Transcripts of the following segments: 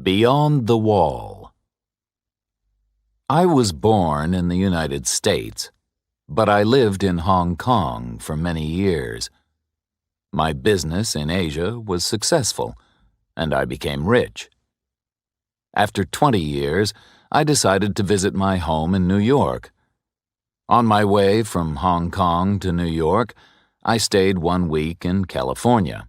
Beyond the Wall. I was born in the United States, but I lived in Hong Kong for many years. My business in Asia was successful, and I became rich. After 20 years, I decided to visit my home in New York. On my way from Hong Kong to New York, I stayed 1 week in California.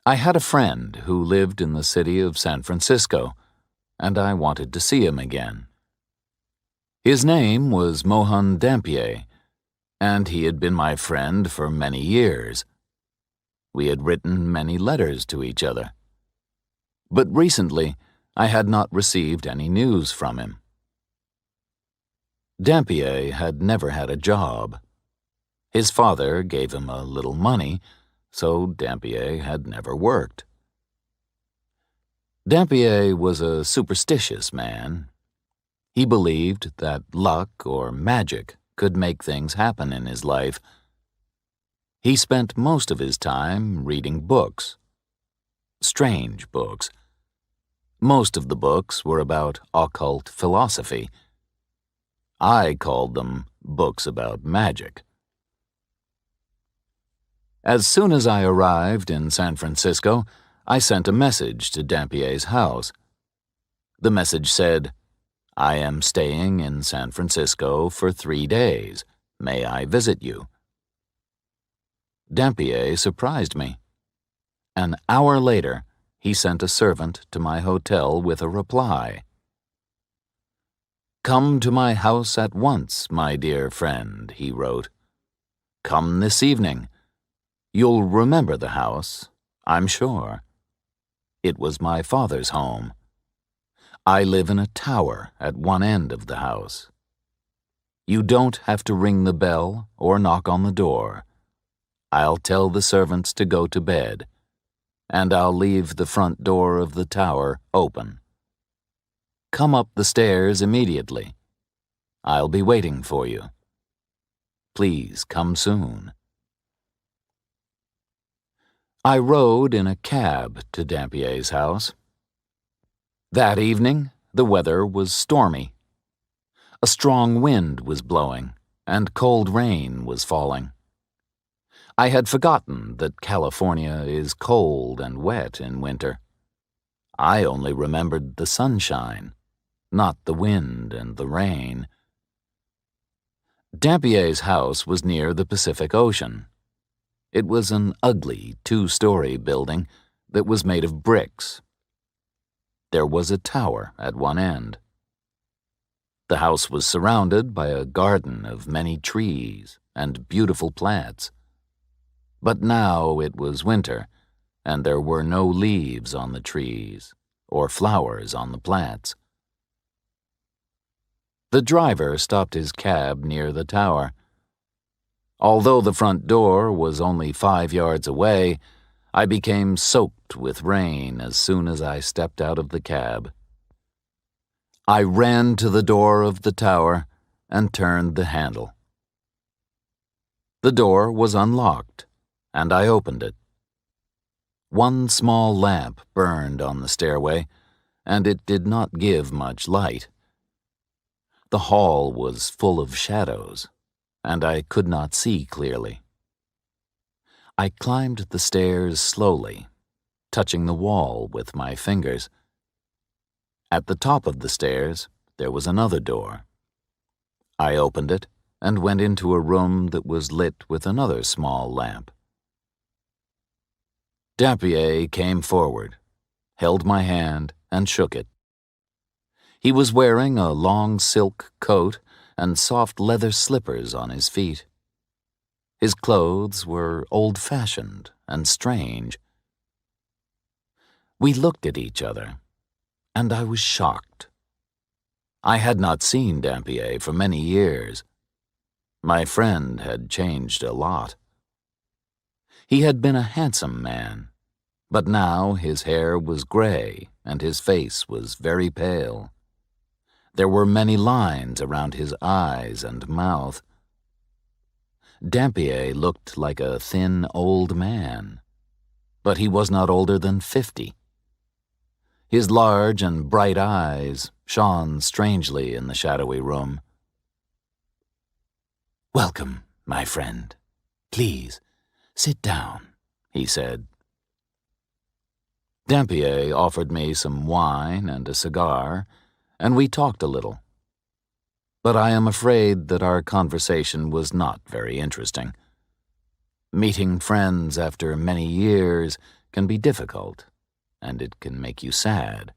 I had a friend who lived in the city of San Francisco, and I wanted to see him again. His name was Mohan, and he had been my friend for many years. We had written many letters to each other. But recently, I had not received any news from him. Dampier had never had a job. His father gave him a little money, so Dampier had never worked. Dampier was a superstitious man. He believed that luck or magic could make things happen in his life. He spent most of his time reading books. Strange books. Most of the books were about occult philosophy. I called them books about magic. As soon as I arrived in San Francisco, I sent a message to Dampier's house. The message said, "I am staying in San Francisco for 3 days. May I visit you?" Dampier surprised me. An hour later, he sent a servant to my hotel with a reply. "Come to my house at once, my dear friend," he wrote. "Come this evening. You'll remember the house, I'm sure. It was my father's home. I live in a tower at one end of the house. You don't have to ring the bell or knock on the door. I'll tell the servants to go to bed, and I'll leave the front door of the tower open. Come up the stairs immediately. I'll be waiting for you. Please come soon." I rode in a cab to Dampier's house. That evening, the weather was stormy. A strong wind was blowing, and cold rain was falling. I had forgotten that California is cold and wet in winter. I only remembered the sunshine, not the wind and the rain. Dampier's house was near the Pacific Ocean. It was an ugly 2-story building that was made of bricks. There was a tower at one end. The house was surrounded by a garden of many trees and beautiful plants. But now it was winter, and there were no leaves on the trees or flowers on the plants. The driver stopped his cab near the tower. Although the front door was only 5 yards away, I became soaked with rain as soon as I stepped out of the cab. I ran to the door of the tower and turned the handle. The door was unlocked, and I opened it. One small lamp burned on the stairway, and it did not give much light. The hall was full of shadows, and I could not see clearly. I climbed the stairs slowly, touching the wall with my fingers. At the top of the stairs, there was another door. I opened it and went into a room that was lit with another small lamp. Dampier came forward, held my hand, and shook it. He was wearing a long silk coat and soft leather slippers on his feet. His clothes were old-fashioned and strange. We looked at each other, and I was shocked. I had not seen Dampier for many years. My friend had changed a lot. He had been a handsome man, but now his hair was gray and his face was very pale. There were many lines around his eyes and mouth. Dampier looked like a thin old man, but he was not older than 50. His large and bright eyes shone strangely in the shadowy room. "Welcome, my friend. Please, sit down," he said. Dampier offered me some wine and a cigar, and we talked a little. But I am afraid that our conversation was not very interesting. Meeting friends after many years can be difficult, and it can make you sad.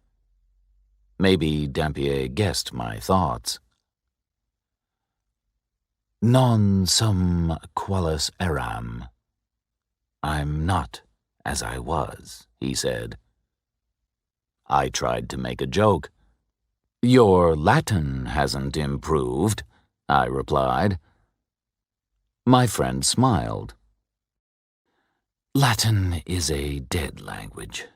Maybe Dampier guessed my thoughts. "Non sum qualis eram." "I'm not as I was," he said. I tried to make a joke. "Your Latin hasn't improved," I replied. My friend smiled. "Latin is a dead language,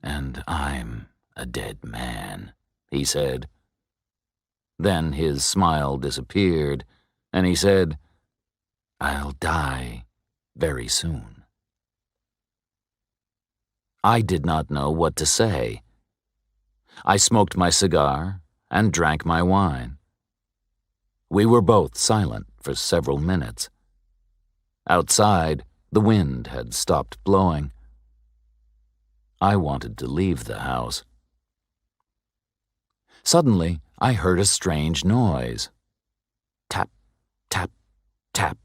and I'm a dead man," he said. Then his smile disappeared, and he said, "I'll die very soon." I did not know what to say. I smoked my cigar and drank my wine. We were both silent for several minutes. Outside, the wind had stopped blowing. I wanted to leave the house. Suddenly, I heard a strange noise. Tap, tap, tap.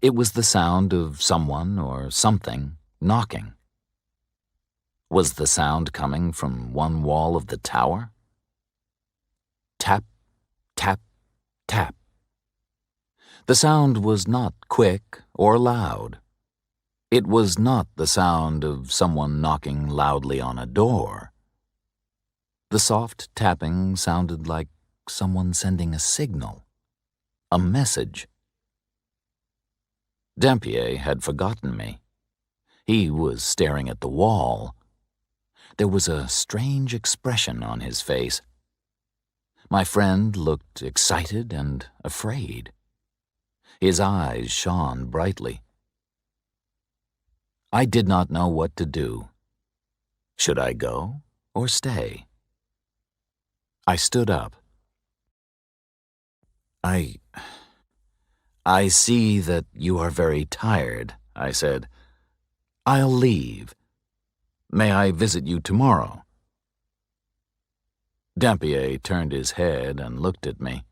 It was the sound of someone or something knocking. Was the sound coming from one wall of the tower? Tap, tap, tap. The sound was not quick or loud. It was not the sound of someone knocking loudly on a door. The soft tapping sounded like someone sending a signal, a message. Dampier had forgotten me. He was staring at the wall. There was a strange expression on his face. My friend looked excited and afraid. His eyes shone brightly. I did not know what to do. Should I go or stay? I stood up. I see that you are very tired," I said. "I'll leave. May I visit you tomorrow?" Dampier turned his head and looked at me.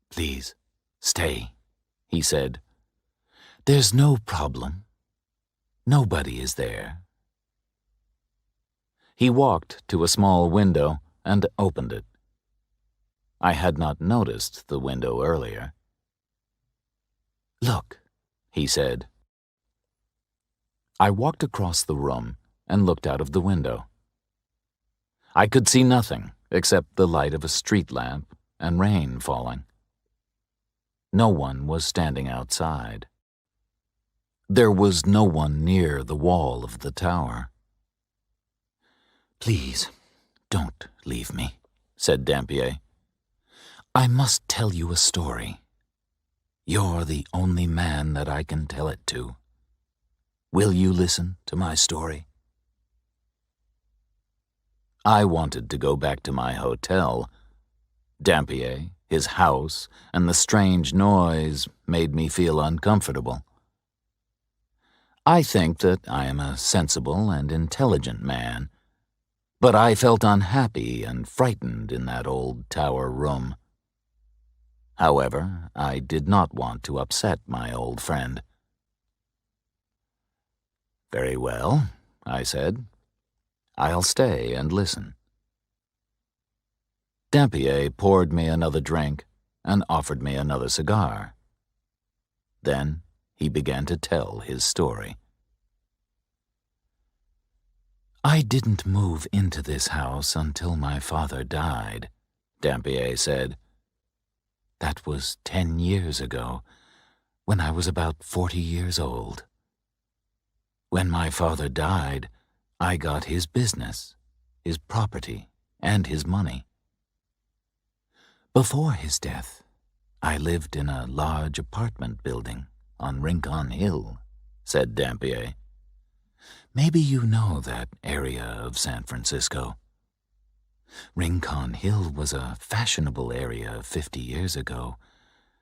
"Please, stay," he said. "There's no problem. Nobody is there." He walked to a small window and opened it. I had not noticed the window earlier. "Look," he said. I walked across the room and looked out of the window. I could see nothing except the light of a street lamp and rain falling. No one was standing outside. There was no one near the wall of the tower. "Please, don't leave me," said Dampier. "I must tell you a story. You're the only man that I can tell it to. Will you listen to my story?" I wanted to go back to my hotel. Dampier, his house, and the strange noise made me feel uncomfortable. I think that I am a sensible and intelligent man, but I felt unhappy and frightened in that old tower room. However, I did not want to upset my old friend. "Very well," I said. "I'll stay and listen." Dampier poured me another drink and offered me another cigar. Then he began to tell his story. "I didn't move into this house until my father died," Dampier said. "That was 10 years ago, when I was about 40 years old. When my father died, I got his business, his property, and his money. Before his death, I lived in a large apartment building on Rincon Hill," said Dampier. Maybe you know that area of San Francisco. Rincon Hill was a fashionable area 50 years ago,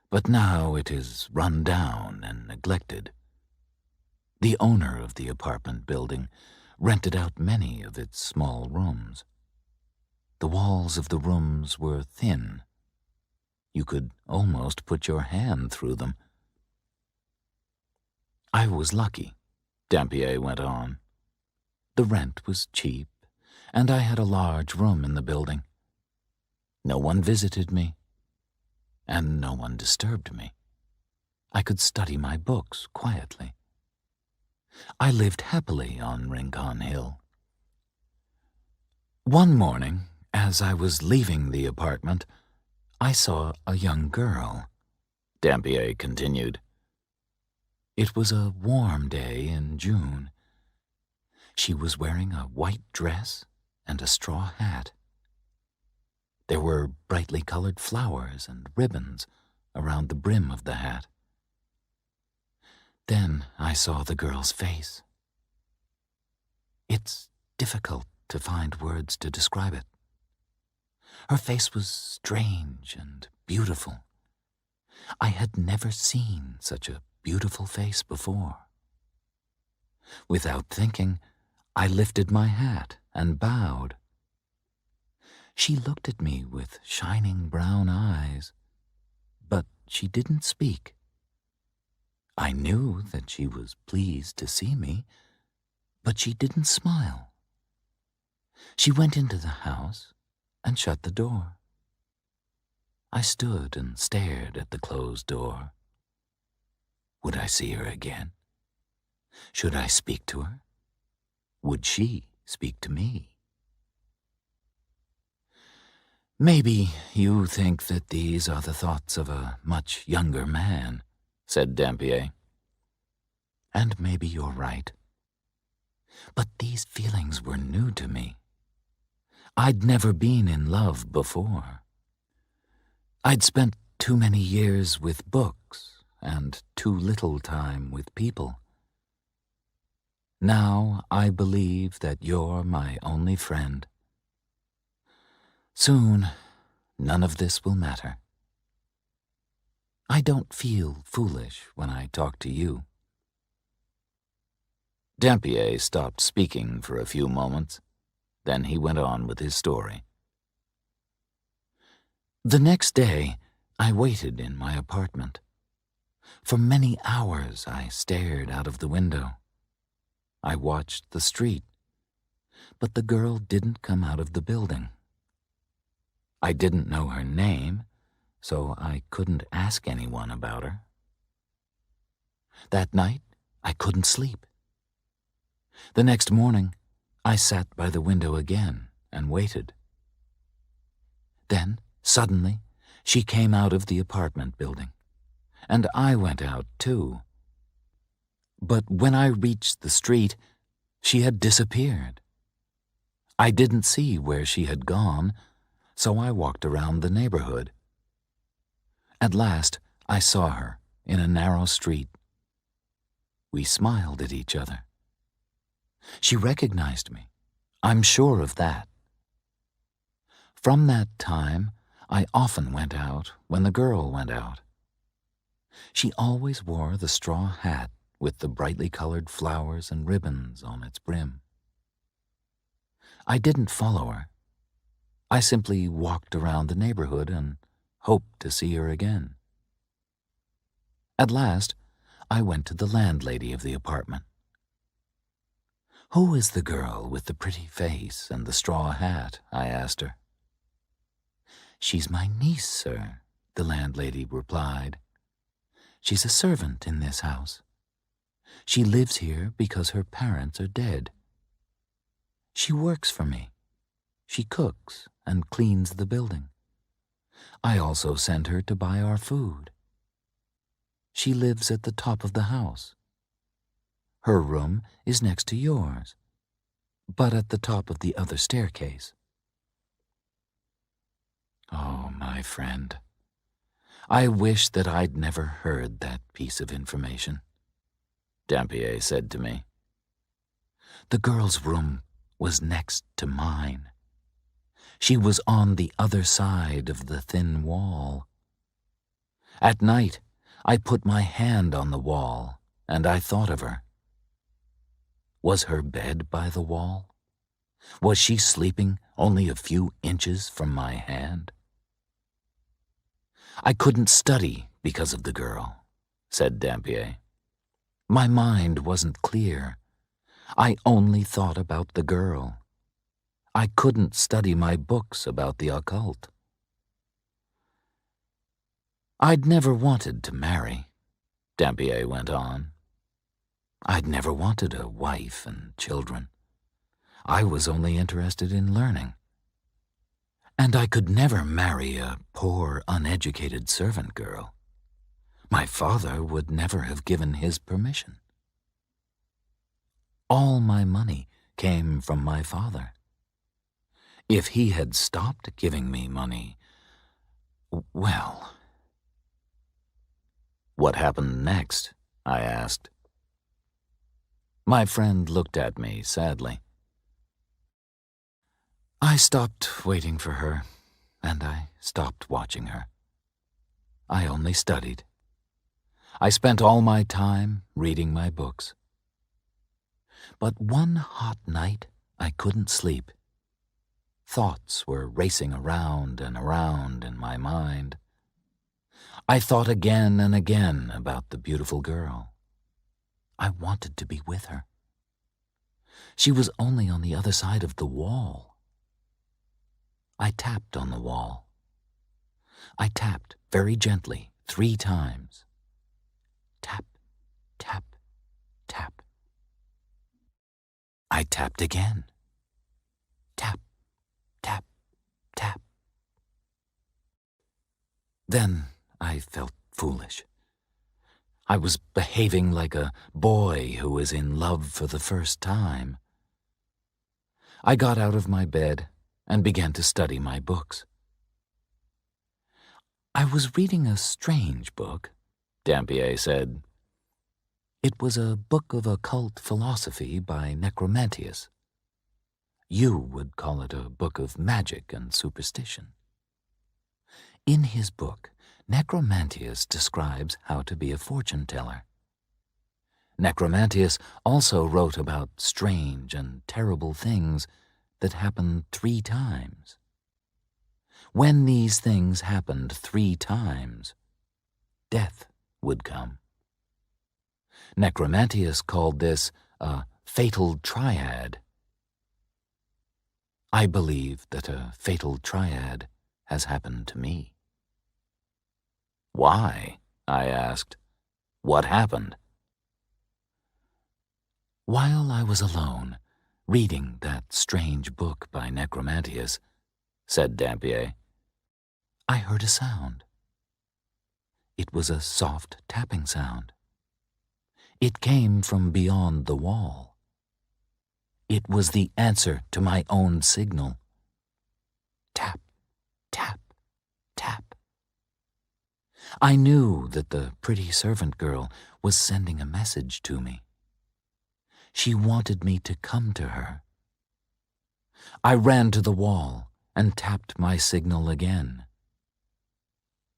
but now it is run down and neglected. The owner of the apartment building rented out many of its small rooms. The walls of the rooms were thin. You could almost put your hand through them. I was lucky, Dampier went on. The rent was cheap, and I had a large room in the building. No one visited me, and no one disturbed me. I could study my books quietly. I lived happily on Rincon Hill. One morning, as I was leaving the apartment, I saw a young girl, Dampier continued. It was a warm day in June. She was wearing a white dress and a straw hat. There were brightly colored flowers and ribbons around the brim of the hat. Then I saw the girl's face. It's difficult to find words to describe it. Her face was strange and beautiful. I had never seen such a beautiful face before. Without thinking, I lifted my hat and bowed. She looked at me with shining brown eyes, but she didn't speak. I knew that she was pleased to see me, but she didn't smile. She went into the house and shut the door. I stood and stared at the closed door. Would I see her again? Should I speak to her? Would she speak to me? Maybe you think that these are the thoughts of a much younger man, said Dampier. And maybe you're right. But these feelings were new to me. I'd never been in love before. I'd spent too many years with books and too little time with people. Now I believe that you're my only friend. Soon, none of this will matter. I don't feel foolish when I talk to you. Dampier stopped speaking for a few moments. Then he went on with his story. The next day, I waited in my apartment. For many hours, I stared out of the window. I watched the street, but the girl didn't come out of the building. I didn't know her name, so I couldn't ask anyone about her. That night, I couldn't sleep. The next morning, I sat by the window again and waited. Then, suddenly, she came out of the apartment building, and I went out too. But when I reached the street, she had disappeared. I didn't see where she had gone, so I walked around the neighborhood. At last, I saw her in a narrow street. We smiled at each other. She recognized me. I'm sure of that. From that time, I often went out when the girl went out. She always wore the straw hat with the brightly colored flowers and ribbons on its brim. I didn't follow her. I simply walked around the neighborhood and hoped to see her again. At last, I went to the landlady of the apartment. "Who is the girl with the pretty face and the straw hat?" I asked her. "She's my niece, sir," the landlady replied. "She's a servant in this house. She lives here because her parents are dead. She works for me. She cooks and cleans the building. I also send her to buy our food. She lives at the top of the house. Her room is next to yours, but at the top of the other staircase." Oh, my friend, I wish that I'd never heard that piece of information, Dampier said to me. The girl's room was next to mine. She was on the other side of the thin wall. At night, I put my hand on the wall, and I thought of her. Was her bed by the wall? Was she sleeping only a few inches from my hand? I couldn't study because of the girl, said Dampier. My mind wasn't clear. I only thought about the girl. I couldn't study my books about the occult. I'd never wanted to marry, Dampier went on. I'd never wanted a wife and children. I was only interested in learning. And I could never marry a poor, uneducated servant girl. My father would never have given his permission. All my money came from my father. If he had stopped giving me money, well... What happened next? I asked. My friend looked at me sadly. I stopped waiting for her, and I stopped watching her. I only studied. I spent all my time reading my books. But one hot night, I couldn't sleep. Thoughts were racing around and around in my mind. I thought again and again about the beautiful girl. I wanted to be with her. She was only on the other side of the wall. I tapped on the wall. I tapped very gently 3 times. Tap, tap, tap. I tapped again. Tap, tap, tap. Then I felt foolish. I was behaving like a boy who is in love for the first time. I got out of my bed and began to study my books. I was reading a strange book, Dampier said. It was a book of occult philosophy by Necromantius. You would call it a book of magic and superstition. In his book, Necromantius describes how to be a fortune-teller. Necromantius also wrote about strange and terrible things that happened 3 times. When these things happened 3 times, death would come. Necromantius called this a fatal triad. I believe that a fatal triad has happened to me. Why? I asked. What happened? While I was alone, reading that strange book by Necromantius, said Dampier, I heard a sound. It was a soft tapping sound. It came from beyond the wall. It was the answer to my own signal. Tap, tap, tap. I knew that the pretty servant girl was sending a message to me. She wanted me to come to her. I ran to the wall and tapped my signal again.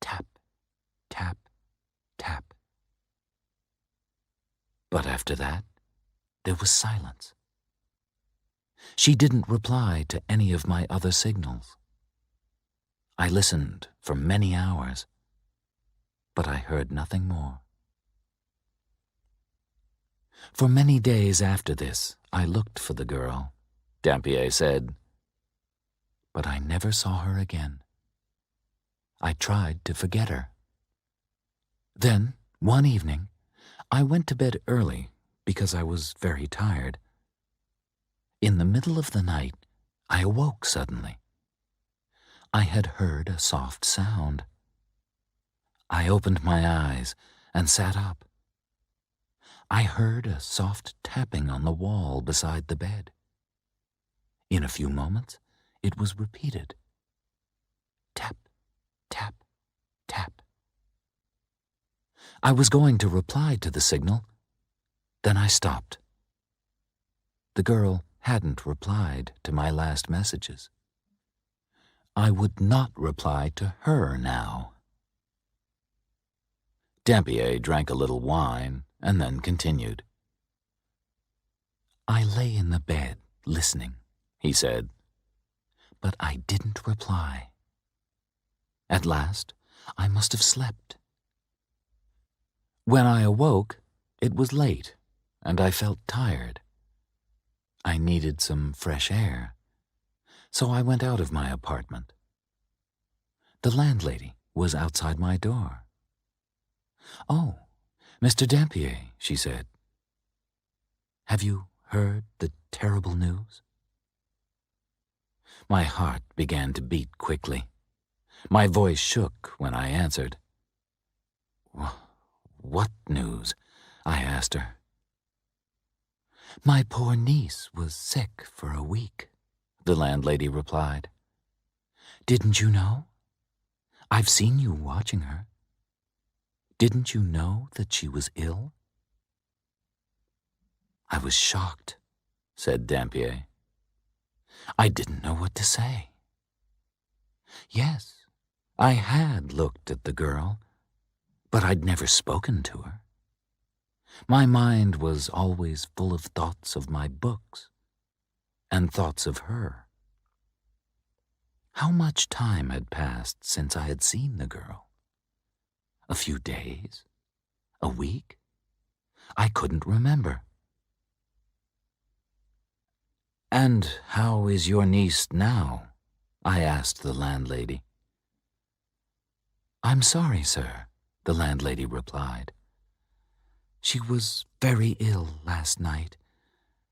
Tap, tap, tap. But after that, there was silence. She didn't reply to any of my other signals. I listened for many hours, but I heard nothing more. For many days after this, I looked for the girl, Dampier said, but I never saw her again. I tried to forget her. Then, one evening, I went to bed early because I was very tired. In the middle of the night, I awoke suddenly. I had heard a soft sound. I opened my eyes and sat up. I heard a soft tapping on the wall beside the bed. In a few moments, it was repeated. Tap, tap, tap. I was going to reply to the signal, then I stopped. The girl hadn't replied to my last messages. I would not reply to her now. Dampier drank a little wine and then continued. I lay in the bed, listening, he said, but I didn't reply. At last, I must have slept. When I awoke, it was late, and I felt tired. I needed some fresh air, so I went out of my apartment. The landlady was outside my door. "Oh, Mr. Dampier," she said. "Have you heard the terrible news?" My heart began to beat quickly. My voice shook when I answered. "What news?" I asked her. "My poor niece was sick for a week," the landlady replied. "Didn't you know? I've seen you watching her. Didn't you know that she was ill?" I was shocked, said Dampier. I didn't know what to say. Yes, I had looked at the girl, but I'd never spoken to her. My mind was always full of thoughts of my books and thoughts of her. How much time had passed since I had seen the girl? A few days? A week? I couldn't remember. "And how is your niece now?" I asked the landlady. "I'm sorry, sir," the landlady replied. "She was very ill last night,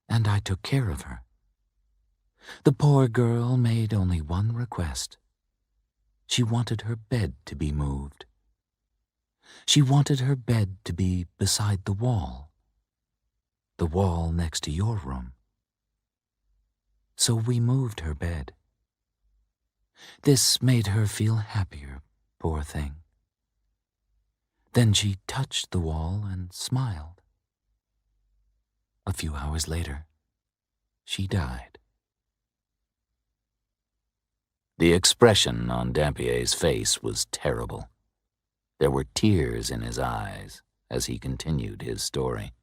and I took care of her. The poor girl made only one request. She wanted her bed to be moved. She wanted her bed to be beside the wall next to your room. So we moved her bed. This made her feel happier, poor thing. Then she touched the wall and smiled. A few hours later, she died." The expression on Dampier's face was terrible. There were tears in his eyes as he continued his story.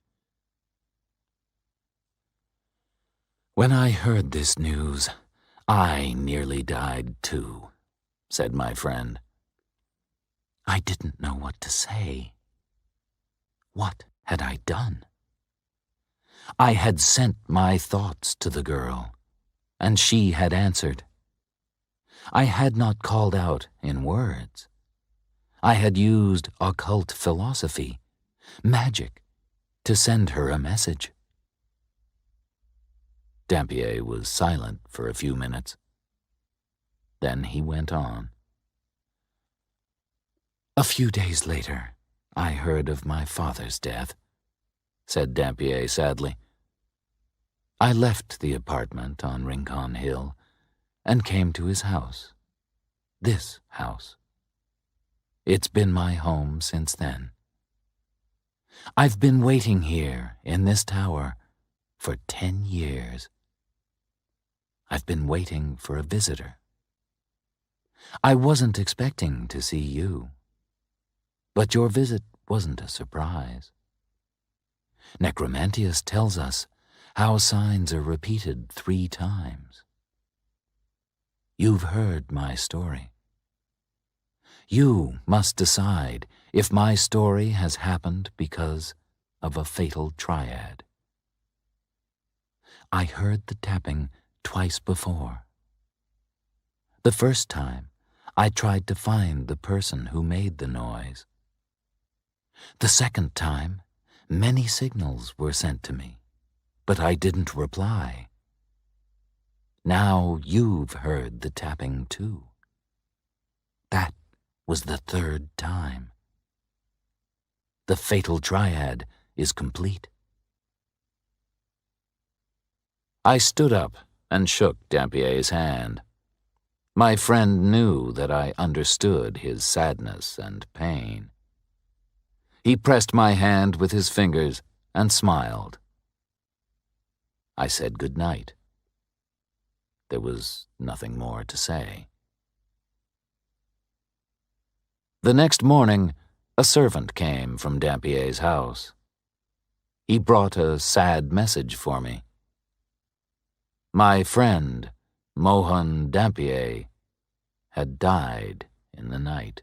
"When I heard this news, I nearly died too," said my friend. I didn't know what to say. What had I done? I had sent my thoughts to the girl, and she had answered. I had not called out in words. I had used occult philosophy, magic, to send her a message. Dampier was silent for a few minutes. Then he went on. "A few days later, I heard of my father's death," said Dampier sadly. "I left the apartment on Rincon Hill and came to his house, this house. It's been my home since then. I've been waiting here in this tower for 10 years. I've been waiting for a visitor. I wasn't expecting to see you, but your visit wasn't a surprise. Necromantius tells us how signs are repeated 3 times. You've heard my story. You must decide if my story has happened because of a fatal triad. I heard the tapping twice before. The first time, I tried to find the person who made the noise. The second time, many signals were sent to me, but I didn't reply. Now you've heard the tapping too. That was the 3rd time. The fatal triad is complete." I stood up and shook Dampier's hand. My friend knew that I understood his sadness and pain. He pressed my hand with his fingers and smiled. I said good night. There was nothing more to say. The next morning, a servant came from Dampier's house. He brought a sad message for me. My friend, Mohan Dampier, had died in the night.